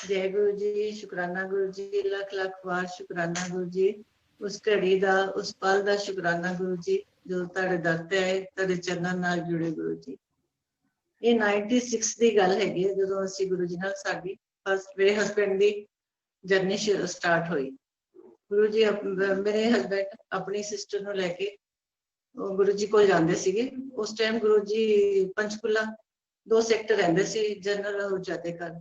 जय गुरु जी, शुकराना गुरु जी, लख लख वार शुकराना गुरु जी। उस घड़ी दा उस पल दा शुकराना गुरु जी जो तुहाडे दर ते आए, तुहाडे चरणन नाल जुड़े गुरु जी। ये 96 ਦੀ ਗੱਲ ਹੈਗੀ ਹੈ ਜਦੋਂ ਅਸੀਂ ਗੁਰੂ ਜੀ ਨਾਲ ਸਾਡੀ ਫਸਟ ਮੇਰੇ ਹਸਬੈਂਡ ਦੀ ਜਰਨੀ ਸਟਾਰਟ ਹੋਈ। ਗੁਰੂ ਜੀ ਮੇਰੇ ਹਸਬੈਂਡ ਆਪਣੀ ਸਿਸਟਰ ਨੂੰ ਲੈ ਕੇ ਗੁਰੂ ਜੀ ਕੋਲ ਜਾਂਦੇ ਸੀਗੇ। ਉਸ ਟਾਈਮ ਗੁਰੂ ਜੀ ਪੰਚਕੂਲਾ 2 ਸੈਕਟਰ ਰਹਿੰਦੇ ਸੀ, ਜਨਰਲ ਹੁਜਾ ਦੇ ਘਰ।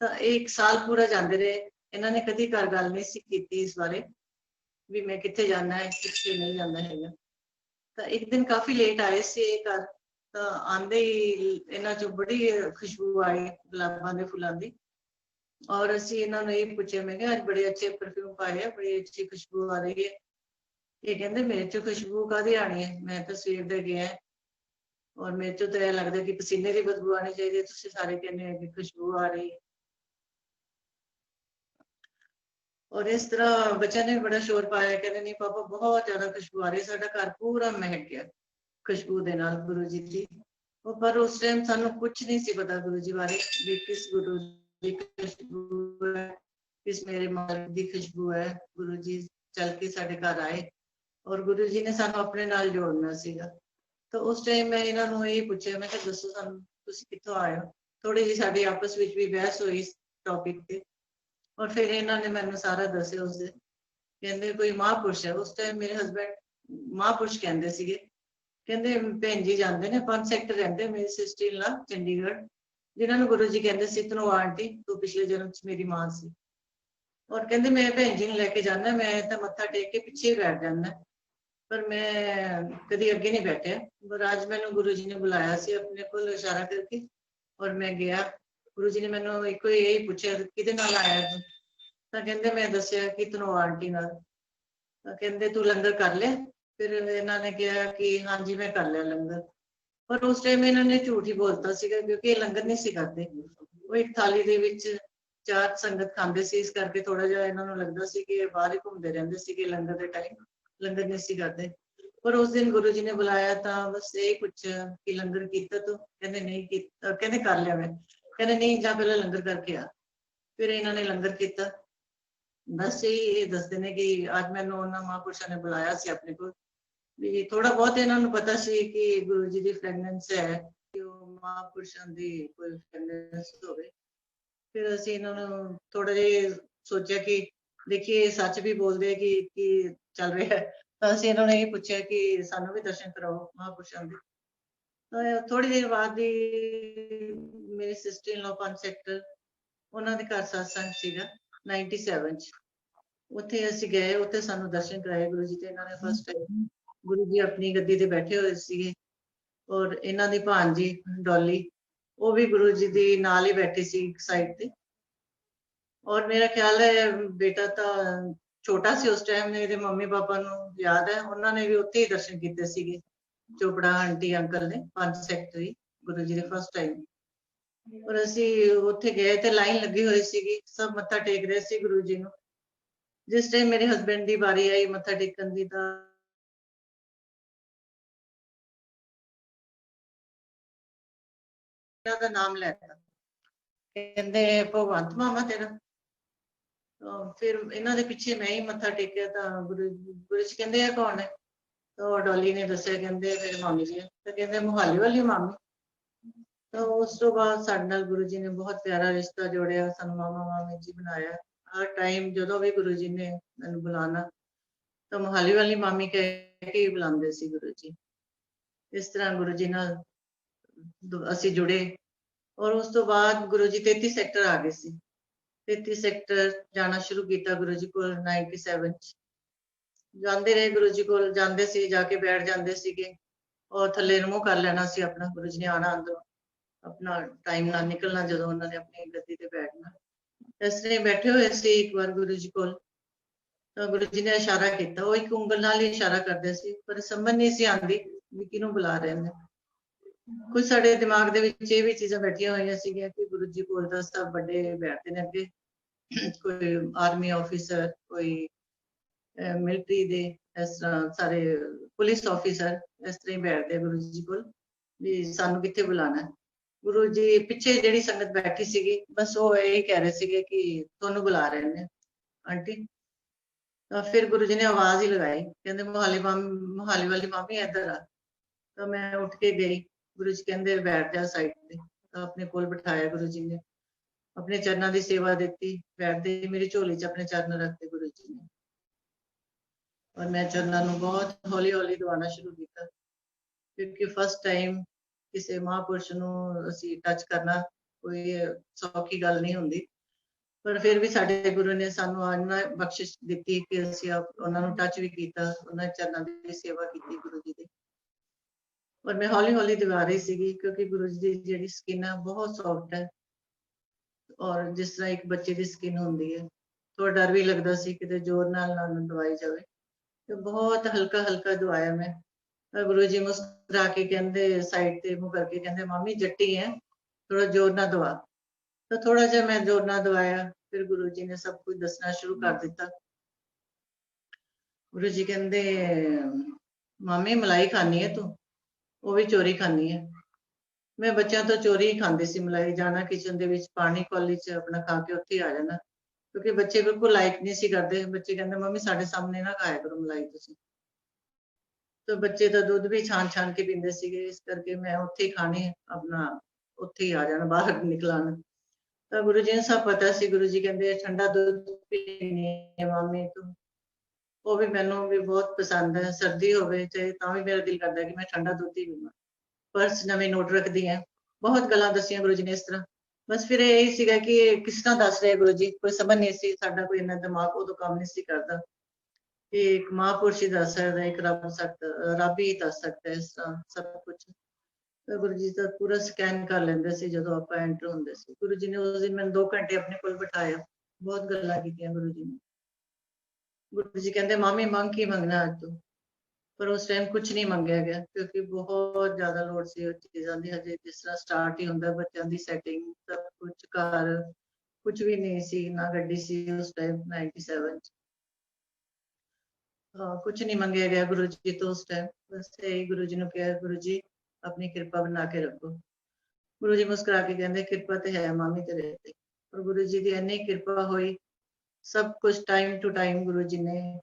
ਤਾਂ 1 ਸਾਲ ਪੂਰਾ ਜਾਂਦੇ ਰਹੇ। ਇਹਨਾਂ ਨੇ ਕਦੀ ਘਰ ਗੱਲ ਨਹੀਂ ਸੀ ਕੀਤੀ ਇਸ ਬਾਰੇ ਵੀ ਮੈਂ ਕਿੱਥੇ ਜਾਣਾ ਹੈ, ਕਿੱਥੇ ਨਹੀਂ ਜਾਣਾ ਹੈਗਾ। ਤਾਂ ਇੱਕ ਦਿਨ ਕਾਫੀ ਲੇਟ ਆਏ ਸੀ ਇਹ ਘਰ। ਤਾਂ ਆਂਦੇ ਹੀ ਇਹਨਾਂ ਚੋਂ ਬੜੀ ਖੁਸ਼ਬੂ ਆਈ ਗੁਲਾਬਾਂ ਦੇ ਫੁੱਲਾਂ ਦੀ। ਔਰ ਅਸੀਂ ਇਹਨਾਂ ਨੂੰ ਇਹ ਪੁੱਛਿਆ, ਮੈਂ ਕਿਹਾ ਅੱਜ ਬੜੇ ਅੱਛੇ ਪਰਫਿਊਮ ਪਾਏ ਆ, ਬੜੀ ਅੱਛੀ ਖੁਸ਼ਬੂ ਆ ਰਹੀ ਹੈ। ਇਹ ਕਹਿੰਦੇ ਮੇਰੇ ਚੋਂ ਖੁਸ਼ਬੂ ਕਾਹਦੀ ਆਣੀ ਹੈ, ਮੈਂ ਤਾਂ ਸਵੇਰ ਦੇ ਗਿਆ ਔਰ ਮੇਰੇ ਚੋਂ ਤਾਂ ਇਹ ਲੱਗਦਾ ਕਿ ਪਸੀਨੇ ਦੀ ਬਦਬੂ ਆਣੀ ਚਾਹੀਦੀ ਹੈ, ਤੁਸੀਂ ਸਾਰੇ ਕਹਿੰਦੇ ਹੋ ਕਿ ਖੁਸ਼ਬੂ ਆ ਰਹੀ ਹੈ। और इस तरह बच्चा ने बड़ा शोर पाया, कहते नहीं पापा बहुत ज्यादा खुशबू आ रही है, साडा घर पूरा महक गया खुशबू दे नाल गुरु जी दी। पर उस टाइम सानू कुछ नहीं सी पता गुरु जी बारे भी किस गुरु जी खुशबू है, किस मेरे मालिक दी खुशबू है। गुरु जी चल के साडे घर आए और गुरु जी ने सानू अपने नाल जोड़ना सीगा। तो उस टाइम मैं इन्हां नू यही पूछया, मैं कहा दसो सानू तुसीं कित्थों आए हो। थोड़ी जी साडी आपस विच भी बहस हुई इस टॉपिक ते और फिर इन्होंने मैंने सारा दसिया। उस दिन कहते कोई महापुरुष है, उस टाइम मेरे हस्बैंड महापुरुष कहते सीगे। कहते भैन जी जाते ने 5 सैक्टर रहते मेरी सिस्टर इन लॉ चंडीगढ़, जिन्होंने गुरु जी कहते सी तू आंटी तू पिछले जन्म च मेरी मां सी। और कहते मैं भैन जी ने लेके जाना, मैं तो मत्था टेक के पिछे ही बैठ जाना, पर मैं कभी अगे नहीं बैठा। पर आज मैंने गुरु जी ने बुलाया सी अपने को इशारा करके और मैं गया। गुरु जी ने मैंने एक यही पूछा किदे नाल आया तू, तो कहते मैं दसिया कि तू आंटी नाल। तो कहते तू लंगर कर लिया। फिर इन्होंने कहा कि हाँ जी मैं कर लिया लंगर। पर उस टाइम इन्होंने झूठ ही बोलता सीगा क्योंकि लंगर नहीं सी करते। वो एक थाली दे विच 4 संगत खांदे सी, इस करके थोड़ा जिहा इन्होंने लगदा सी कि बाहर ही घूमते रहंदे सीगे लंगर दे टाइम, लंगर नहीं सी करते। पर उस दिन गुरु जी ने बुलाया तो बस यही पूछा कि लंगर कीता तू, कहते नहीं कीता, कहते कर लिया मैं, कहते नहीं जा पहले लंगर करके आ। फिर इन्होंने लंगर किया। बस यही दसते ने कि आज मैंने उन्होंने महापुरुषों ने बुलाया सी अपने को भी थोड़ा बहुत इन्होंने पता सी कि गुरु जी की फ्रेगनेंस है कि महापुरुषों की कोई फ्रेगनेंस होवे। फिर असीं इन्होंने थोड़ा जिहा सोचा कि देखिए सच भी बोलते कि चल रहा है। तो असीं इन्होंने ये पूछा कि सानू भी दर्शन कराओ महापुरुषों के। तो थोड़ी देर बाद ही मेरी सिस्टर इन लॉ 5 सैक्टर उन्होंने घर सत्संग सीगा 97 च। उत्थे असीं गए, उत्थे सानू दर्शन कराए गुरु जी ते। इन्होंने फर्स्ट टाइम गुरु जी अपनी गद्दी ते बैठे हुए सीगे और इन्हां दी भांजी डॉली वो भी गुरु जी दी नाल ही बैठी सी एक साइड ते। और मेरा ख्याल है बेटा तो छोटा सी उस टाइम, मेरे मम्मी पापा नू याद है उन्होंने भी उत्थे ही दर्शन कीते सीगे, चोपड़ा आंटी अंकल ने 5 सैक्टर ही गुरु जी दे फर्स्ट टाइम। और असीं उत्थे गए ते लाइन लगी हुई सीगी, सब मत्था टेक रहे सी गुरु जी नू। जिस टाइम मेरे हस्बैंड दी बारी आई मत्था टेकन दी तां इन्हां दा नाम लैता, कहंदे भगवंत मामा तेरा। तो फिर इन्हां दे पिछे मैं ही मत्था टेकिया तां गुरु जी कहंदे आ कौन है। तो डॉली ने दस्सिया, कहंदे मेरी मामी जी है। तो कहंदे मोहाली वाली मामी। तो उस तो बाद साडे नाल गुरु जी ने बहुत प्यारा रिश्ता जोड़िया, सानू मामा मामी जी बनाया। हर टाइम जदों भी गुरु जी ने मैनू बुलाना तो मोहाली वाली मामी कह के ही बुलांदे सी गुरु जी। इस तरह गुरु जी नाल असीं जुड़े। और उस तो बाद गुरु जी 33 सैक्टर आ गए सी। 33 सैक्टर जाना शुरू किया गुरु जी को 97 च। जाते रहे गुरु जी को, जाते सी जाके बैठ जाते सीगे और थले रिमूव कर लेना सी अपना। गुरु जी ने आना अंदरों अपना टाइम ना निकलना जो उन्होंने अपनी गद्दी ते बैठना। इस तरह बैठे हुए सी एक बार गुरु जी को, तो गुरु जी ने इशारा किया। वो एक उंगल नाल ही इशारा करते सी पर समझ नहीं सी आती भी किहनूं बुला रहे हैं। कुछ साडे दिमाग दे विच ये भी चीज़ां बैठियां होईयां सीगियां कि गुरु जी कोल तां सब बड़े बैठते ने अगे, कोई आर्मी ऑफिसर, कोई मिलिटरी दे, इस तरह सारे पुलिस ऑफिसर इस तरह ही बैठते गुरु जी कोल भी सानू कित्थे बुलाना है। ਗੁਰੂ ਜੀ ਪਿੱਛੇ ਜਿਹੜੀ ਸੰਗਤ ਬੈਠੀ ਸੀਗੀ, ਬਸ ਉਹ ਇਹ ਕਹਿ ਰਹੇ ਸੀਗੇ ਕਿ ਤੁਹਾਨੂੰ ਬੁਲਾ ਰਹੇ ਨੇ ਆਂਟੀ। ਤਾਂ ਫਿਰ ਗੁਰੂ ਜੀ ਨੇ ਆਵਾਜ਼ ਹੀ ਲਗਾਈ, ਕਹਿੰਦੇ ਮੋਹਾਲੀ ਵਾਲੀ ਮਾਮੀ ਇੱਧਰ ਆ। ਤਾਂ ਮੈਂ ਉੱਠ ਕੇ ਗਈ। ਗੁਰੂ ਜੀ ਕਹਿੰਦੇ ਬੈਠ ਜਾ ਸਾਈਡ ਤੇ। ਤਾਂ ਆਪਣੇ ਕੋਲ ਬਿਠਾਇਆ ਗੁਰੂ ਜੀ ਨੇ, ਆਪਣੇ ਚਰਨਾਂ ਦੀ ਸੇਵਾ ਦਿੱਤੀ। ਬੈਠਦੇ ਮੇਰੀ ਝੋਲੀ 'ਚ ਆਪਣੇ ਚਰਨ ਰੱਖਤੇ ਗੁਰੂ ਜੀ ਨੇ, ਔਰ ਮੈਂ ਚਰਨਾਂ ਨੂੰ ਬਹੁਤ ਹੌਲੀ ਹੌਲੀ ਦਬਾਉਣਾ ਸ਼ੁਰੂ ਕੀਤਾ, ਕਿਉਂਕਿ ਫਸਟ ਟਾਈਮ ਕਿਸੇ ਮਹਾਂਪੁਰਸ਼ ਨੂੰ ਅਸੀਂ ਟੱਚ ਕਰਨਾ ਕੋਈ ਸੌਖੀ ਗੱਲ ਨਹੀਂ ਹੁੰਦੀ। ਪਰ ਫਿਰ ਵੀ ਸਾਡੇ ਗੁਰੂ ਨੇ ਸਾਨੂੰ ਇੰਨਾ ਬਖਸ਼ਿਸ਼ ਦਿੱਤੀ ਕਿ ਅਸੀਂ ਉਹਨਾਂ ਨੂੰ ਟੱਚ ਵੀ ਕੀਤਾ, ਉਹਨਾਂ ਚਰਨਾਂ ਦੀ ਸੇਵਾ ਕੀਤੀ ਗੁਰੂ ਜੀ ਦੀ। ਔਰ ਮੈਂ ਹੌਲੀ ਹੌਲੀ ਦਬਾ ਰਹੀ ਸੀਗੀ, ਕਿਉਂਕਿ ਗੁਰੂ ਜੀ ਦੀ ਜਿਹੜੀ ਸਕਿਨ ਹੈ ਬਹੁਤ ਸੌਫਟ ਹੈ, ਔਰ ਜਿਸ ਤਰ੍ਹਾਂ ਇੱਕ ਬੱਚੇ ਦੀ ਸਕਿਨ ਹੁੰਦੀ ਹੈ। ਥੋੜਾ ਡਰ ਵੀ ਲੱਗਦਾ ਸੀ ਕਿਤੇ ਜ਼ੋਰ ਨਾਲ ਨਾ ਦਵਾਈ ਜਾਵੇ, ਤੇ ਬਹੁਤ ਹਲਕਾ ਹਲਕਾ ਦਵਾਇਆ ਮੈਂ। ਗੁਰੂ ਜੀ ਮੁਸਕਰਾ ਕੇ ਕਹਿੰਦੇ, ਸਾਈਡ ਤੇ ਮੂੰਹ ਕਰਕੇ ਕਹਿੰਦੇ, ਮਾਮੀ ਜੱਟੀ ਹੈ, ਥੋੜਾ ਜ਼ੋਰ ਨਾਲ ਦਵਾ। ਤਾਂ ਥੋੜਾ ਜਿਹਾ ਮੈਂ ਜ਼ੋਰ ਨਾਲ ਦਵਾਇਆ, ਫਿਰ ਗੁਰੂ ਜੀ ਨੇ ਸਭ ਕੁਝ ਦੱਸਣਾ ਸ਼ੁਰੂ ਕਰ ਦਿੱਤਾ। ਗੁਰੂ ਜੀ ਕਹਿੰਦੇ, ਮਾਮੀ ਮਲਾਈ ਖਾਣੀ ਹੈ ਤੂੰ, ਉਹ ਵੀ ਚੋਰੀ ਖਾਣੀ ਹੈ। ਮੈਂ ਬੱਚਿਆਂ ਤੋਂ ਚੋਰੀ ਹੀ ਖਾਂਦੀ ਸੀ ਮਲਾਈ, ਜਾਣਾ ਕਿਚਨ ਦੇ ਵਿੱਚ ਪਾਣੀ ਕੌਲੀ 'ਚ ਆਪਣਾ ਖਾ ਕੇ ਉੱਥੇ ਆ ਜਾਣਾ, ਕਿਉਂਕਿ ਬੱਚੇ ਬਿਲਕੁਲ ਲਾਈਕ ਨਹੀਂ ਸੀ ਕਰਦੇ। ਬੱਚੇ ਕਹਿੰਦੇ ਮੰਮੀ ਸਾਡੇ ਸਾਹਮਣੇ ਨਾ ਖਾਇਆ ਕਰੋ ਮਲਾਈ ਤੁਸੀਂ। ਤਾਂ ਬੱਚੇ ਤਾਂ ਦੁੱਧ ਵੀ ਛਾਣ ਕੇ ਪੀਂਦੇ ਸੀਗੇ, ਇਸ ਕਰਕੇ ਮੈਂ ਉੱਥੇ ਹੀ ਖਾਣੀ, ਆਪਣਾ ਉੱਥੇ ਹੀ ਆ ਜਾਣਾ, ਬਾਹਰ ਨਿਕਲਣ। ਤਾਂ ਗੁਰੂ ਜੀ ਨੂੰ ਸਭ ਪਤਾ ਸੀ। ਗੁਰੂ ਜੀ ਕਹਿੰਦੇ ਠੰਡਾ ਦੁੱਧ ਪੀਣੀ ਹੈ ਮਾਮੀ ਤੂੰ, ਉਹ ਵੀ ਮੈਨੂੰ ਵੀ ਬਹੁਤ ਪਸੰਦ ਹੈ, ਸਰਦੀ ਹੋਵੇ ਚਾਹੇ ਤਾਂ ਵੀ ਮੇਰਾ ਦਿਲ ਕਰਦਾ ਕਿ ਮੈਂ ਠੰਡਾ ਦੁੱਧ ਹੀ ਪੀਵਾਂ। ਪਰਸ ਨਵੇਂ ਨੋਟ ਰੱਖਦੀ ਹੈ, ਬਹੁਤ ਗੱਲਾਂ ਦੱਸੀਆਂ ਗੁਰੂ ਜੀ ਨੇ ਇਸ ਤਰ੍ਹਾਂ। ਬਸ ਫਿਰ ਇਹ ਸੀਗਾ ਕਿ ਕਿਸ ਤਰ੍ਹਾਂ ਦੱਸ ਰਹੇ ਗੁਰੂ ਜੀ, ਕੋਈ ਸਮਝ ਨਹੀਂ ਸੀ, ਸਾਡਾ ਕੋਈ ਇੰਨਾ ਦਿਮਾਗ ਉਦੋਂ ਕੰਮ ਨਹੀਂ ਸੀ ਕਰਦਾ ਕਿ ਇੱਕ ਮਹਾਂਪੁਰਸ਼ ਹੀ ਦੱਸ ਸਕਦਾ, ਇੱਕ ਰੱਬ ਹੀ ਦੱਸ ਸਕਦਾ ਇਸ ਤਰ੍ਹਾਂ ਸਭ ਕੁਝ। ਤਾਂ ਗੁਰੂ ਜੀ ਤਾਂ ਪੂਰਾ ਸਕੈਨ ਕਰ ਲੈਂਦੇ ਸੀ ਜਦੋਂ ਆਪਾਂ ਐਂਟਰ ਹੁੰਦੇ ਸੀ। ਗੁਰੂ ਜੀ ਨੇ ਉਸ ਦਿਨ ਮੈਨੂੰ 2 ਘੰਟੇ ਆਪਣੇ ਕੋਲ ਬਿਠਾਇਆ, ਬਹੁਤ ਗੱਲਾਂ ਕੀਤੀਆਂ ਗੁਰੂ ਜੀ ਨੇ। ਗੁਰੂ ਜੀ ਕਹਿੰਦੇ ਮਾਮੀ ਮੰਗ ਕੀ ਮੰਗਣਾ ਅੱਜ ਤੂੰ? ਪਰ ਉਸ ਟਾਈਮ ਕੁਝ ਨਹੀਂ ਮੰਗਿਆ ਗਿਆ, ਕਿਉਂਕਿ ਬਹੁਤ ਜ਼ਿਆਦਾ ਲੋੜ ਸੀ ਉਹ ਚੀਜ਼ਾਂ ਦੀ। ਹਜੇ ਜਿਸ ਤਰ੍ਹਾਂ ਸਟਾਰਟ ਹੀ ਹੁੰਦਾ, ਬੱਚਿਆਂ ਦੀ ਸੈਟਿੰਗ ਸਭ ਕੁਝ, ਘਰ ਕੁਝ ਵੀ ਨਹੀਂ ਸੀ, ਨਾ ਗੱਡੀ ਸੀ ਉਸ ਟਾਈਮ 97 'ਚ। ਕੁਝ ਨਹੀਂ ਮੰਗਿਆ ਗਿਆ ਗੁਰੂ ਜੀ ਤੋਂ ਉਸ ਟਾਈਮ। ਬਸ ਇਹੀ ਗੁਰੂ ਜੀ ਨੂੰ ਕਿਹਾ, ਗੁਰੂ ਜੀ ਆਪਣੀ ਕਿਰਪਾ ਬਣਾ ਕੇ ਰੱਖੋ। ਗੁਰੂ ਜੀ ਮੁਸਕਰਾ ਕੇ ਕਹਿੰਦੇ ਕਿਰਪਾ ਤੇ ਹੈ ਮਾਮੀ ਤੇਰੇ ਤੇ। ਪਰ ਗੁਰੂ ਜੀ ਦੀ ਇੰਨੀ ਕਿਰਪਾ ਹੋਈ, ਸਭ ਕੁਝ time to time Guru ji ਨੇ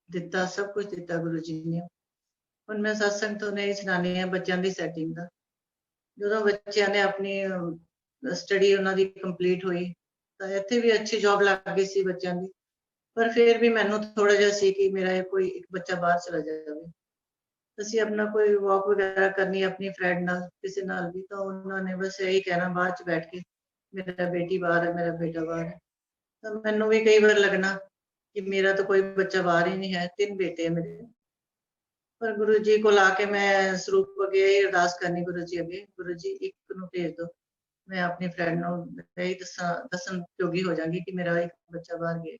ਦਿੱਤਾ, ਸਭ ਕੁਝ ਦਿੱਤਾ ਗੁਰੂ ਜੀ ਨੇ। ਹੁਣ ਮੈਂ ਸਤਸੰਗ ਤੋਂ ਨਹੀਂ ਸੁਣਾਉਂਦੀ ਹਾਂ ਬੱਚਿਆਂ ਦੀ ਸੈਟਿੰਗ ਦਾ। ਜਦੋਂ ਬੱਚਿਆਂ ਨੇ ਆਪਣੀ ਸਟੱਡੀ ਉਹਨਾਂ ਦੀ ਕੰਪਲੀਟ ਹੋਈ, ਤਾਂ ਇੱਥੇ ਵੀ ਅੱਛੀ ਜੌਬ ਲੱਗ ਗਈ ਸੀ ਬੱਚਿਆਂ ਦੀ। ਪਰ ਫਿਰ ਵੀ ਮੈਨੂੰ ਥੋੜਾ ਜਿਹਾ ਸੀ ਕਿ ਮੇਰਾ ਕੋਈ ਇੱਕ ਬੱਚਾ ਬਾਹਰ ਚਲਾ ਜਾਵੇ। ਅਸੀਂ ਆਪਣਾ ਕੋਈ ਵਾਕ ਵਗੈਰਾ ਕਰਨੀ ਆਪਣੀ ਫਰੈਂਡ ਨਾਲ, ਕਿਸੇ ਨਾਲ ਵੀ, ਤਾਂ ਉਹਨਾਂ ਨੇ ਬਸ ਇਹੀ ਕਹਿਣਾ ਬਾਅਦ 'ਚ ਬੈਠ ਕੇ, ਮੇਰਾ ਬੇਟੀ ਬਾਹਰ ਹੈ, ਮੇਰਾ ਬੇਟਾ ਬਾਹਰ ਹੈ। ਤਾਂ ਮੈਨੂੰ ਵੀ ਕਈ ਵਾਰ ਲੱਗਣਾ ਕਿ ਮੇਰਾ ਤਾਂ ਕੋਈ ਬੱਚਾ ਬਾਹਰ ਹੀ ਨਹੀਂ ਹੈ, 3 ਬੇਟੇ ਹੈ ਮੇਰੇ। ਪਰ ਗੁਰੂ ਜੀ ਕੋਲ ਆ ਕੇ ਮੈਂ ਸਰੂਪ ਅੱਗੇ ਅਰਦਾਸ ਕਰਨੀ, ਗੁਰੂ ਜੀ ਅੱਗੇ, ਗੁਰੂ ਜੀ ਇੱਕ ਨੂੰ ਭੇਜ ਦਿਓ, ਮੈਂ ਆਪਣੀ ਫਰੈਂਡ ਨੂੰ ਇਹ ਦੱਸਣ ਯੋਗੀ ਹੋ ਜਾਵਾਂਗੀ ਕਿ ਮੇਰਾ ਇੱਕ ਬੱਚਾ ਬਾਹਰ ਗਿਆ।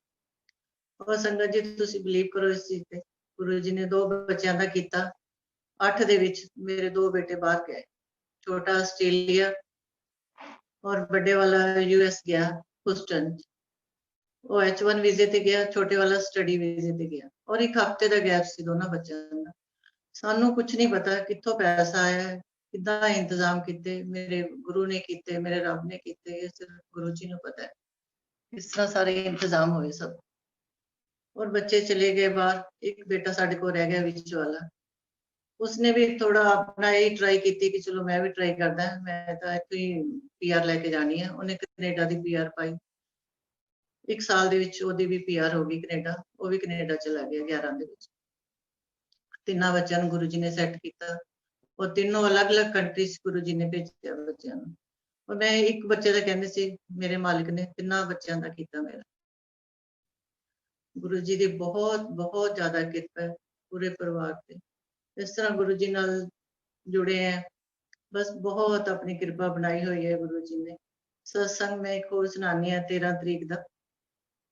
ਔਰ ਸੰਗਤ ਜੀ ਤੁਸੀਂ ਬਿਲੀਵ ਕਰੋ ਇਸ ਚੀਜ਼ ਤੇ, ਗੁਰੂ ਜੀ ਨੇ 2 ਬੱਚਿਆਂ ਦਾ ਕੀਤਾ। 8 ਦੇ ਵਿੱਚ ਮੇਰੇ 2 ਬੇਟੇ ਬਾਹਰ ਗਏ, ਛੋਟਾ ਆਸਟ੍ਰੇਲੀਆ ਔਰ ਵੱਡੇ ਵਾਲਾ US ਗਿਆ, ਹੁਸਟਨ। ਉਹ H1 ਵੀਜ਼ੇ ਤੇ ਗਿਆ, ਛੋਟੇ ਵਾਲਾ ਸਟੱਡੀ ਵੀਜ਼ੇ ਤੇ ਗਿਆ, ਔਰ 1 ਹਫ਼ਤੇ ਦਾ ਗੈਪ ਸੀ ਦੋਨਾਂ ਬੱਚਿਆਂ ਦਾ। ਸਾਨੂੰ ਕੁਝ ਨਹੀਂ ਪਤਾ ਕਿੱਥੋਂ ਪੈਸਾ ਆਇਆ, ਕਿੱਦਾਂ ਇੰਤਜ਼ਾਮ ਕੀਤੇ, ਮੇਰੇ ਗੁਰੂ ਨੇ ਕੀਤੇ, ਮੇਰੇ ਰੱਬ ਨੇ ਕੀਤੇ, ਇਹ ਸਿਰਫ ਗੁਰੂ ਜੀ ਨੂੰ ਪਤਾ ਹੈ ਕਿਸ ਤਰ੍ਹਾਂ ਸਾਰੇ ਇੰਤਜ਼ਾਮ ਹੋਏ ਸਭ। ਔਰ ਬੱਚੇ ਚਲੇ ਗਏ ਬਾਹਰ, ਇੱਕ ਬੇਟਾ ਸਾਡੇ ਕੋਲ ਰਹਿ ਗਿਆ ਵਿੱਚ ਵਾਲਾ। उसने भी थोड़ा अपना यही ट्राई की कि चलो मैं भी ट्राई करदा, मैं तो इत्थों ही PR लेके जानी है। उन्हें कनेडा दी PR पाई, 1 साल ਦੇ ਵਿੱਚ ਉਹਦੀ ਵੀ PR ਹੋ ਗਈ ਕੈਨੇਡਾ, ਉਹ ਵੀ ਕੈਨੇਡਾ ਚਲਾ ਗਿਆ 11 ਦੇ ਵਿੱਚ। ਤਿੰਨਾਂ ਬੱਚਿਆਂ ਨੂੰ ਗੁਰੂ ਜੀ ਨੇ ਸੈੱਟ ਕੀਤਾ, ਉਹ ਤਿੰਨੋਂ ਅਲੱਗ-ਅਲੱਗ ਕੰਟਰੀਜ਼ ਗੁਰੂ ਜੀ ਨੇ ਭੇਜਿਆ ਬੱਚਿਆਂ ਨੂੰ। ਔਰ ਮੈਂ ਇੱਕ ਬੱਚੇ ਦਾ ਕਹਿੰਦੇ ਸੀ, ਮੇਰੇ ਮਾਲਿਕ ਨੇ ਤਿੰਨਾਂ ਬੱਚਿਆਂ ਦਾ ਕੀਤਾ ਮੇਰਾ। ਗੁਰੂ ਜੀ ਦੀ ਬਹੁਤ ਬਹੁਤ ਜ਼ਿਆਦਾ ਕਿਰਪਾ ਹੈ ਪੂਰੇ ਪਰਿਵਾਰ ਤੇ। ਇਸ ਤਰ੍ਹਾਂ ਗੁਰੂ ਜੀ ਨਾਲ जुड़े हैं, बस बहुत अपनी कृपा बनाई हुई है गुरु जी ने। सत्संग में एक और सुनानी है 13 तरीक का।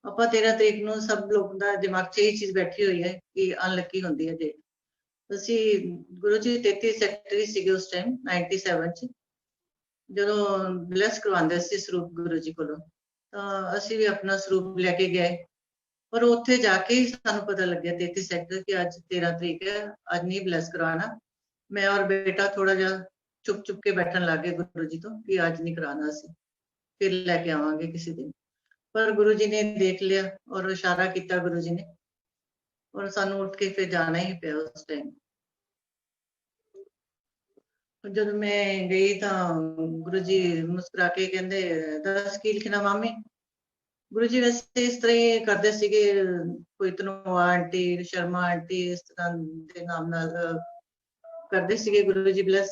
ਆਪਾਂ 13 ਤਰੀਕ ਨੂੰ ਸਭ ਲੋਕ ਦਾ ਦਿਮਾਗ 'ਚ ਇਹ ਚੀਜ਼ ਬੈਠੀ ਹੋਈ ਹੈ ਕਿ ਅਨਲੱਕੀ ਹੁੰਦੀ ਹੈ ਡੇਟ। ਅਸੀਂ ਗੁਰੂ ਜੀ 33 ਸੈਕਟਰੀ ਸੀਗੇ ਉਸ ਟਾਈਮ 97 'ਚ, ਜਦੋਂ ਬਲੈਸ ਕਰਵਾਉਂਦੇ ਸੀ ਸਰੂਪ ਗੁਰੂ ਜੀ ਕੋਲੋਂ। ਤਾਂ ਅਸੀਂ ਵੀ ਆਪਣਾ ਸਰੂਪ ਲੈ ਕੇ ਗਏ, ਪਰ ਉੱਥੇ ਜਾ ਕੇ ਹੀ ਸਾਨੂੰ ਪਤਾ ਲੱਗਿਆ 33 ਸੈਕਟਰ ਕਿ ਅੱਜ 13 ਤਰੀਕ ਹੈ, ਅੱਜ ਨਹੀਂ ਬਲੈਸ ਕਰਵਾਉਣਾ। मैं और बेटा थोड़ा जा चुप चुप के बैठन लग गए गुरु जी तो कि अज नहीं कराना असी, फिर लैके आवांगे किसी दिन। पर गुरु जी ने देख लिया और इशारा किया गुरु जी ने, और सानू उठ के फिर जाना ही पिया उस टाइम। जब मैं गई तो गुरु जी मुस्कुरा के कहंदे, दस की लिखना मामी। गुरु जी वैसे इस तरह ही करते सीगे, कोई धनोआ आंटी, शर्मा आंटी, इस तरह के नाम नाल करते सीगे गुरु जी ब्लैस,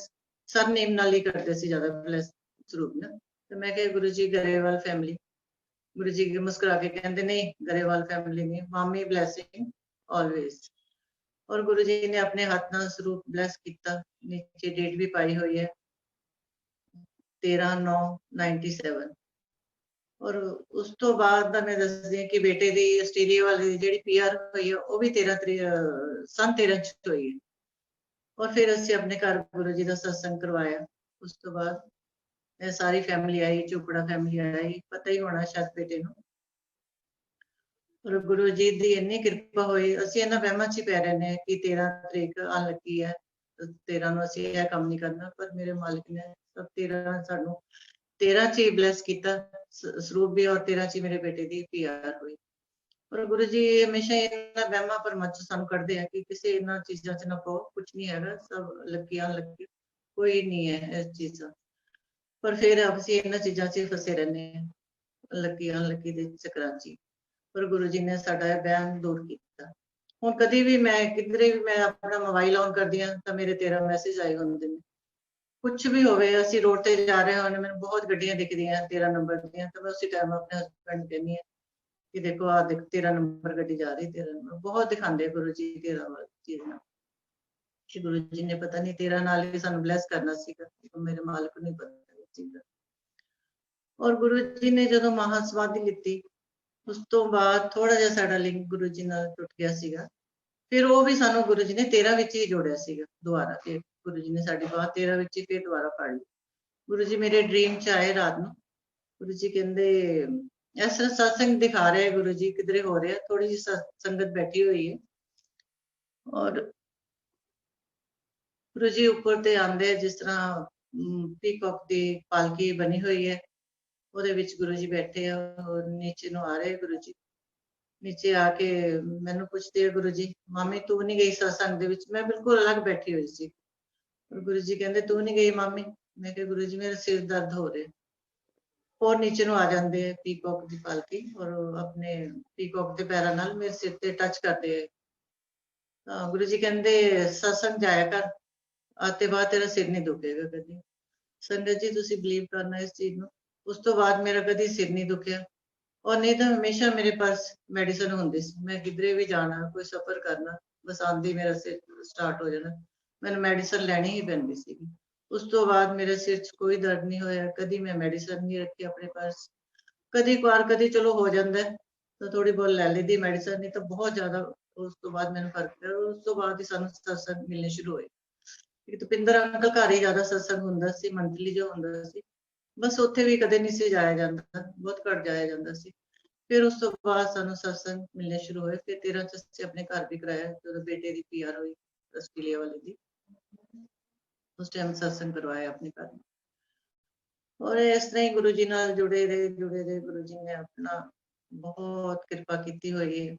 सर नेम नाल ही करते सी ज्यादा ब्लैस स्वरूप ना। तो मैं कहा गुरु जी गरेवाल फैमिली। गुरु जी मुस्कुरा के कहते नहीं गरेवाल फैमिली नहीं, मामी ब्लैसिंग ऑलवेज। और गुरु जी ने अपने हाथ नाल स्वरूप ब्लैस किया, नीचे डेट भी पाई हुई है 13/9/97। और उस तो बाद दा मैं दसदी हां कि बेटे दी आस्ट्रेलिया वाली जेहड़ी पीआर हुई है वो भी 13 च हुई है। और फिर ਅਸੀਂ अपने घर गुरु जी का सत्संग करवाया। उस तो बाद सारी family I, Chopra family I, पता ही होना शायद बेटे ਨੂੰ। और गुरु जी की इन्नी कृपा हुई, ਅਸੀਂ ਇਹਨਾਂ ਵਹਿਮਾਂ 'ਚ ਹੀ ਪੈ ਰਹੇ ਨੇ ਕਿ 13 ਤਰੀਕ ਅਨਲੱਕੀ ਹੈ, 13 ਨੂੰ ਅਸੀਂ ਇਹ ਕੰਮ ਨਹੀਂ ਕਰਨਾ। ਪਰ ਮੇਰੇ ਮਾਲਕ ਨੇ ਸਭ 13 ਸਾਨੂੰ 13 ਚ ਹੀ ਬਲੈਸ ਕੀਤਾ ਸਰੂਪ ਵੀ, ਔਰ 13 ਚ ਹੀ ਮੇਰੇ ਬੇਟੇ ਦੀ ਪੀਆਰ ਹੋਈ। और गुरु जी हमेशा इन्हां वहमां भरमां चों सानूं कढदे आ कि किसी इन्हां चीज़ां च ना पाओ, कुछ नहीं हैगा, सब लकी अनलकी कोई नहीं है इस चीज़ दा। पर फिर ਅਸੀਂ इन्हां चीज़ां च फसे रहने हैं, लकी अनलकी दे चक्करां च ही। पर गुरु जी ने साडा ਇਹ ਵਹਿਮ दूर ਕੀਤਾ। ਹੁਣ ਕਦੀ ਵੀ ਮੈਂ ਕਿਧਰੇ ਵੀ ਮੈਂ ਆਪਣਾ ਮੋਬਾਈਲ ਔਨ ਕਰਦੀ ਹਾਂ ਤਾਂ ਮੇਰੇ 13 ਮੈਸੇਜ ਆਏ ਹੁੰਦੇ ਨੇ। ਕੁਛ ਵੀ ਹੋਵੇ, ਅਸੀਂ ਰੋਡ ਤੇ ਜਾ ਰਹੇ ਹਾਂ, ਮੈਨੂੰ ਬਹੁਤ ਗੱਡੀਆਂ ਦਿਖਦੀਆਂ 13 ਨੰਬਰ ਦੀਆਂ, ਤਾਂ ਮੈਂ ਉਸੇ ਟਾਈਮ ਆਪਣੇ ਹਸਬੈਂਡ ਨੂੰ ਕਹਿੰਦੀ ਹਾਂ कि देखो आ देख 13 नंबर गड्डी जा रही, 13 नंबर बहुत दिखाते गुरु जी 13 वाली चीज ना। कि गुरु जी ने पता नहीं 13 नाल ही सानू ब्लैस करना सीगा, तो मेरे मालिक को नहीं पता इस चीज दा। और गुरु जी ने जदों महासमाधि लिੱਤੀ, उस तो बाद थोड़ा जिहा साडा लिंक गुरु जी नाल टुट गया सीगा। फिर वो भी सानू गुरु जी ने 13 विच ही जोड़िया सीगा दोबारा। फिर गुरु जी ने साडी बात 13 विच ही फिर दोबारा फड़ ली। गुरु जी मेरे ड्रीम च आए रात नूं। गुरु जी कहंदे इस तरह सत्संग दिखा रहे गुरु जी, किधरे हो रहा, थोड़ी जी संगत बैठी हुई है और गुरु जी ऊपर ते आंदे जिस तरह पीकॉक दी पालकी बनी हुई है, ਉਹਦੇ ਵਿੱਚ गुरु जी बैठे हैं और नीचे ਨੂੰ आ रहे गुरु जी। नीचे आके मैनू पुछते हैं गुरु जी, मामी तू नहीं गई सत्संग दे विच? मैं बिल्कुल अलग बैठी हुई सी। और गुरु जी कहंदे तू नहीं गई मामी? मैं कहा गुरु जी मेरा सिर दर्द हो रहा। और नीचे ਨੂੰ आ जाते हैं पीकॉक की पालकी और अपने पीकॉक के पैरों नाल मेरे सिर ते टच करते हैं। गुरु जी कहते सत्संग जाया कर, आते बाद तेरा सिर नहीं दुखेगा कभी। संगत जी तुसी बिलीव करना इस चीज ਨੂੰ। उस तो बाद मेरा कभी सिर नहीं दुखिया, और नहीं तो हमेशा मेरे पास मेडिसिन होंदी सी। मैं किधरे भी जाना, कोई सफर करना, बस आंदी मेरा सिर स्टार्ट हो जाना, मैंने मेडिसिन लैनी ही पैंदी सी। उस तो बाद मेरे सिर च कोई दर्द नहीं होया, कभी मैं मेडिसिन नहीं रखी अपने पास। कभी कभार कभी चलो हो जाता है तो थोड़ी बहुत लै ली मेडिसिन, नहीं तो बहुत ज्यादा उस तो बाद मैंने फर्क पिया। उस तो बाद ही सानू सत्संग मिलने शुरू होए। एक तपिंदर अंकल घर ही ज्यादा सत्संग हुंदा सी, मंथली जो हुंदा सी, बस उत्थे भी कदे नहीं सी जाया जांदा, बहुत घट जाया जांदा सी। फिर उस तो बाद सानू सत्संग मिलने शुरू होए। फिर 13 च असीं अपने घर भी कराया जदों बेटे दी पीआर होई आस्ट्रेलिया वाले दी, उस टाइम सत्संग करवाया अपने घर। और इस तरह ही गुरु जी नाल जुड़े रहे गुरु जी ने अपना बहुत कृपा की हुई है।